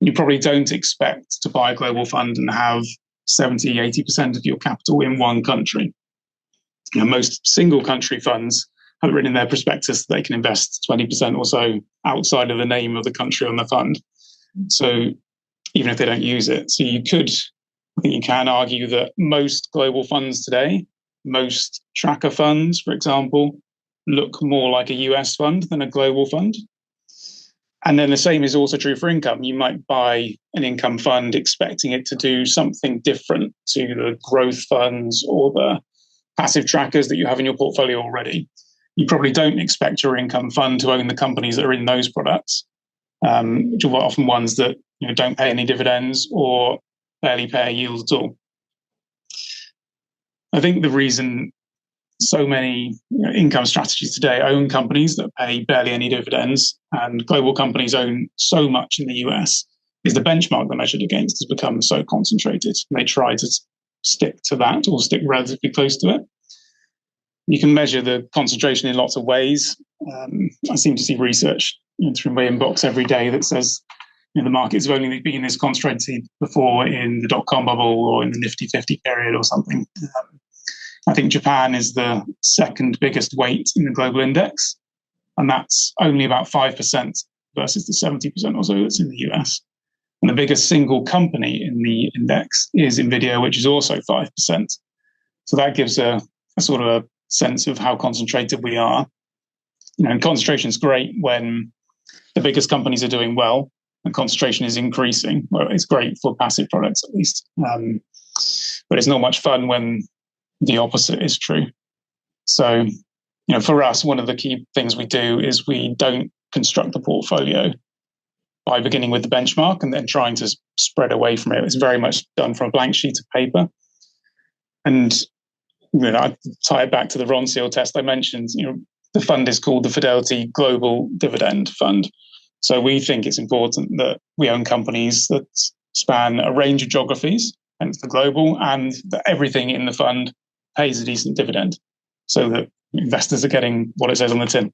You probably don't expect to buy a global fund and have 70, 80% of your capital in one country. Most single country funds have written in their prospectus that they can invest 20% or so outside of the name of the country on the fund. So even if they don't use it. So I think you can argue that most global funds today, most tracker funds, for example, look more like a US fund than a global fund. And then the same is also true for income. You might buy an income fund expecting it to do something different to the growth funds or the passive trackers that you have in your portfolio already. You probably don't expect your income fund to own the companies that are in those products, which are often ones that don't pay any dividends or barely pay a yield at all. I think the reason so many income strategies today own companies that pay barely any dividends and global companies own so much in the US is the benchmark they're measured against has become so concentrated. And they try to stick to that or stick relatively close to it. You can measure the concentration in lots of ways. I seem to see research through my inbox every day that says the markets have only been this concentrated before in the dot-com bubble or in the Nifty 50 period or something. I think Japan is the second biggest weight in the global index, and that's only about 5% versus the 70% or so that's in the US. And the biggest single company in the index is Nvidia, which is also 5%. So that gives a sort of a sense of how concentrated we are. And concentration is great when the biggest companies are doing well and concentration is increasing. Well, it's great for passive products at least. But it's not much fun when the opposite is true. So, for us, one of the key things we do is we don't construct the portfolio by beginning with the benchmark and then trying to spread away from it. It's very much done from a blank sheet of paper. And I tie it back to the Ronseal test I mentioned. The fund is called the Fidelity Global Dividend Fund. So we think it's important that we own companies that span a range of geographies, hence the global, and that everything in the fund pays a decent dividend so that investors are getting what it says on the tin.